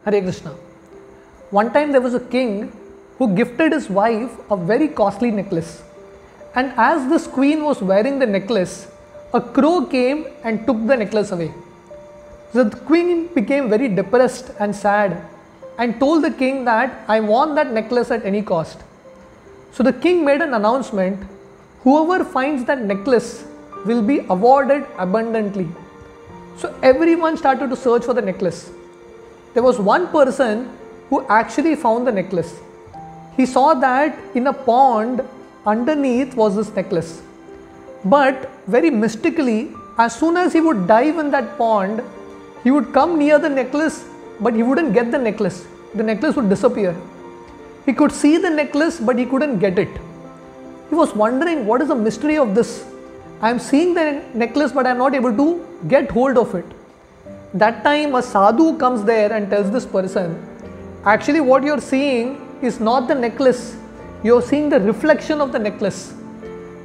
Hare Krishna. One time there was a king who gifted his wife a very costly necklace. And as this queen was wearing the necklace, a crow came and took the necklace away. So the queen became very depressed and sad and told the king that I want that necklace at any cost. So the king made an announcement, whoever finds that necklace will be awarded abundantly. So everyone started to search for the necklace. There was one person who actually found the necklace. He saw that in a pond underneath was this necklace. But very mystically, as soon as he would dive in that pond, he would come near the necklace, but he wouldn't get the necklace. The necklace would disappear. He could see the necklace, but he couldn't get it. He was wondering, what is the mystery of this? I am seeing the necklace, but I am not able to get hold of it. That time a sadhu comes there and tells this person, actually what you are seeing is not the necklace. You are seeing the reflection of the necklace.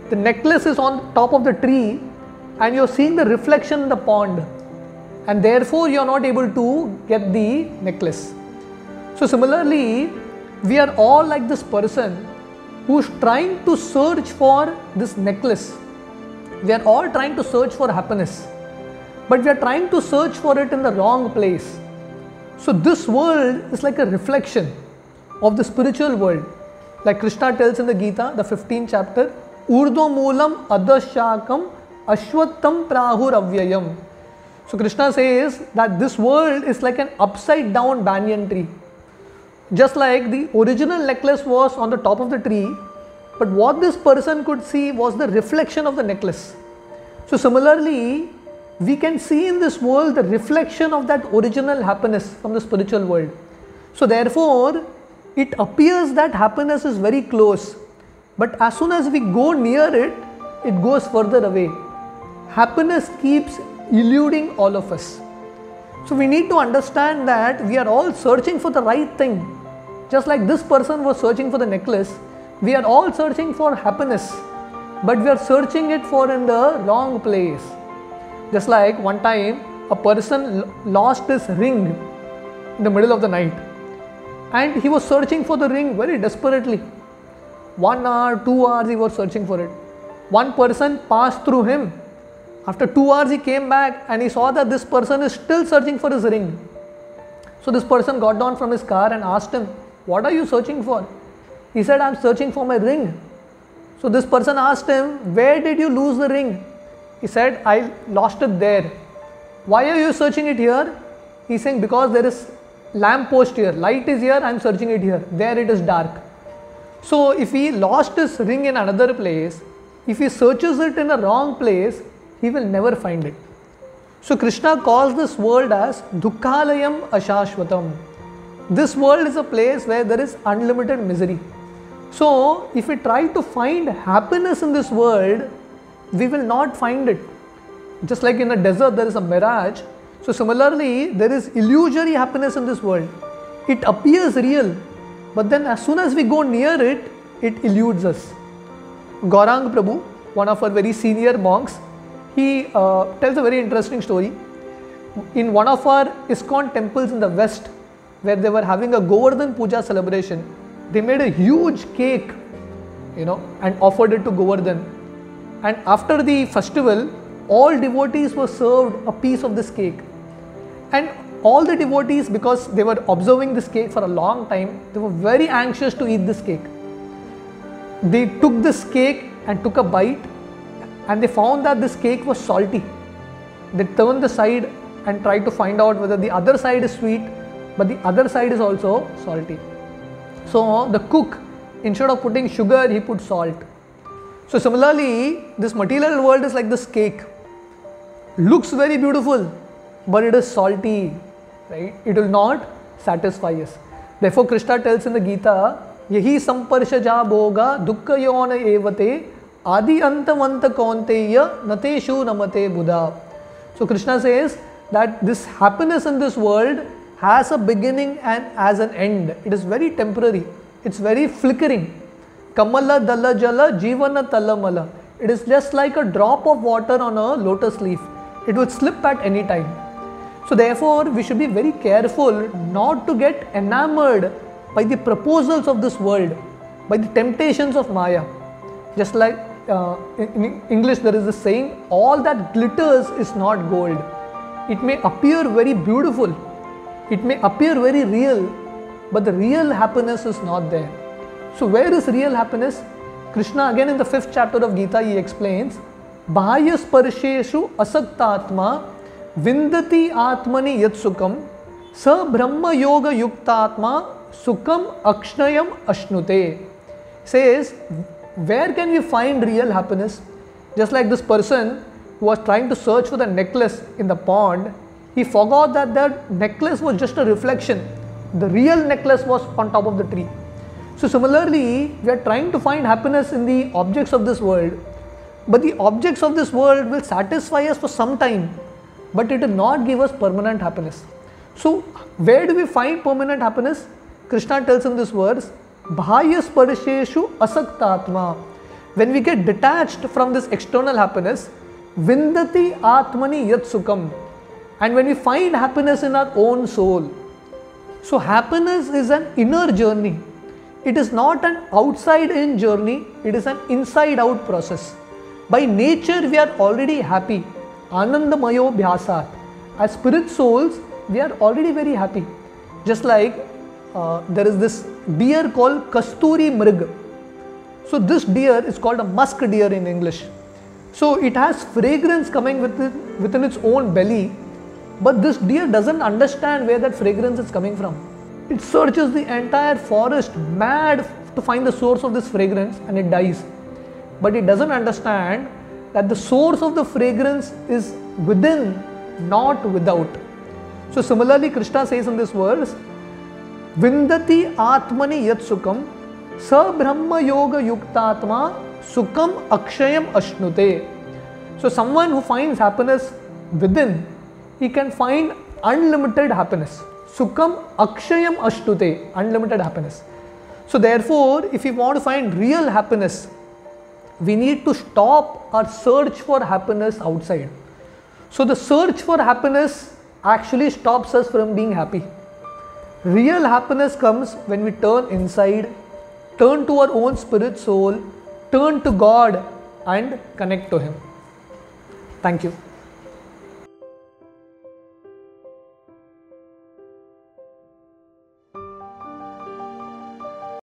The necklace is on top of the tree and you are seeing the reflection in the pond. And therefore you are not able to get the necklace. So similarly, we are all like this person who is trying to search for this necklace. We are all trying to search for happiness, but we are trying to search for it in the wrong place. So this world is like a reflection of the spiritual world. Like Krishna tells in the Gita, the 15th chapter, Urdho Moolam Adashakam Ashwattam Prahur Avyayam. So Krishna says that this world is like an upside down banyan tree. Just like the original necklace was on the top of the tree, but what this person could see was the reflection of the necklace. So similarly, we can see in this world the reflection of that original happiness from the spiritual world. So therefore, it appears that happiness is very close, but as soon as we go near it, it goes further away. Happiness keeps eluding all of us. So we need to understand that we are all searching for the right thing. Just like this person was searching for the necklace, we are all searching for happiness, but we are searching it for in the wrong place. Just like one time a person lost his ring in the middle of the night and he was searching for the ring very desperately. 1 hour, 2 hours he was searching for it. One person passed through him. After 2 hours he came back and he saw that this person is still searching for his ring. So this person got down from his car and asked him, what are you searching for? He said, I am searching for my ring. So this person asked him, where did you lose the ring? He said, I lost it there. Why are you searching it here? He is saying, because there is lamp post here. Light is here, I am searching it here. There it is dark. So if he lost his ring in another place, if he searches it in a wrong place, he will never find it. So Krishna calls this world as Dukkhalayam Ashashvatam. This world is a place where there is unlimited misery. So if we try to find happiness in this world, we will not find it. Just like in a desert there is a mirage, so similarly there is illusory happiness in this world. It appears real, but then as soon as we go near it, it eludes us. Gaurang Prabhu, one of our very senior monks, he tells a very interesting story. In one of our ISKCON temples in the west, where they were having a Govardhan Puja celebration, they made a huge cake, and offered it to Govardhan. And after the festival, all devotees were served a piece of this cake. And all the devotees, because they were observing this cake for a long time, they were very anxious to eat this cake. They took this cake and took a bite, and they found that this cake was salty. They turned the side and tried to find out whether the other side is sweet, but the other side is also salty. So the cook, instead of putting sugar, he put salt. So similarly, this material world is like this cake. Looks very beautiful, but it is salty, right? It will not satisfy us. Therefore, Krishna tells in the Gita, Yahi samparshja bhoga dukkha yona evate adi antamanta kaunteya nateshu namate buddha. So Krishna says that this happiness in this world has a beginning and has an end. It is very temporary. It's very flickering. Kamala dala jala jivana talamala. It is just like a drop of water on a lotus leaf. It will slip at any time. So therefore, we should be very careful not to get enamored by the proposals of this world, by the temptations of Maya. Just like in English there is this saying, all that glitters is not gold. It may appear very beautiful, it may appear very real, but the real happiness is not there. So where is real happiness? Krishna again in the 5th chapter of Gita, he explains, Bahya sparsheshu asaktatma vindati atmani yat sukham sa brahma yoga yuktatma sukham akshnayam ashnute. Says, where can we find real happiness? Just like this person who was trying to search for the necklace in the pond, he forgot that that necklace was just a reflection. The real necklace was on top of the tree. So similarly, we are trying to find happiness in the objects of this world, but the objects of this world will satisfy us for some time, but it will not give us permanent happiness. So where do we find permanent happiness? Krishna tells in this verse, Bahya sparsheshu asaktatma. When we get detached from this external happiness, vindati atmani yat sukham. And when we find happiness in our own soul. So happiness is an inner journey. It is not an outside-in journey, it is an inside-out process. By nature, we are already happy. Anandamayo bhyasat. As spirit souls, we are already very happy. Just like there is this deer called Kasturi Mrig. So this deer is called a musk deer in English. So it has fragrance coming within its own belly, but this deer doesn't understand where that fragrance is coming from. It searches the entire forest mad to find the source of this fragrance and it dies. But it doesn't understand that the source of the fragrance is within, not without. So similarly, Krishna says in this verse, Vindati atmani yat sukham sa brahma yoga yuktatma sukham akshayam ashnute. So someone who finds happiness within, he can find unlimited happiness. Sukham akshayam ashnute, unlimited happiness. So therefore, if we want to find real happiness, we need to stop our search for happiness outside. So the search for happiness actually stops us from being happy. Real happiness comes when we turn inside, turn to our own spirit soul, turn to God and connect to Him. Thank you.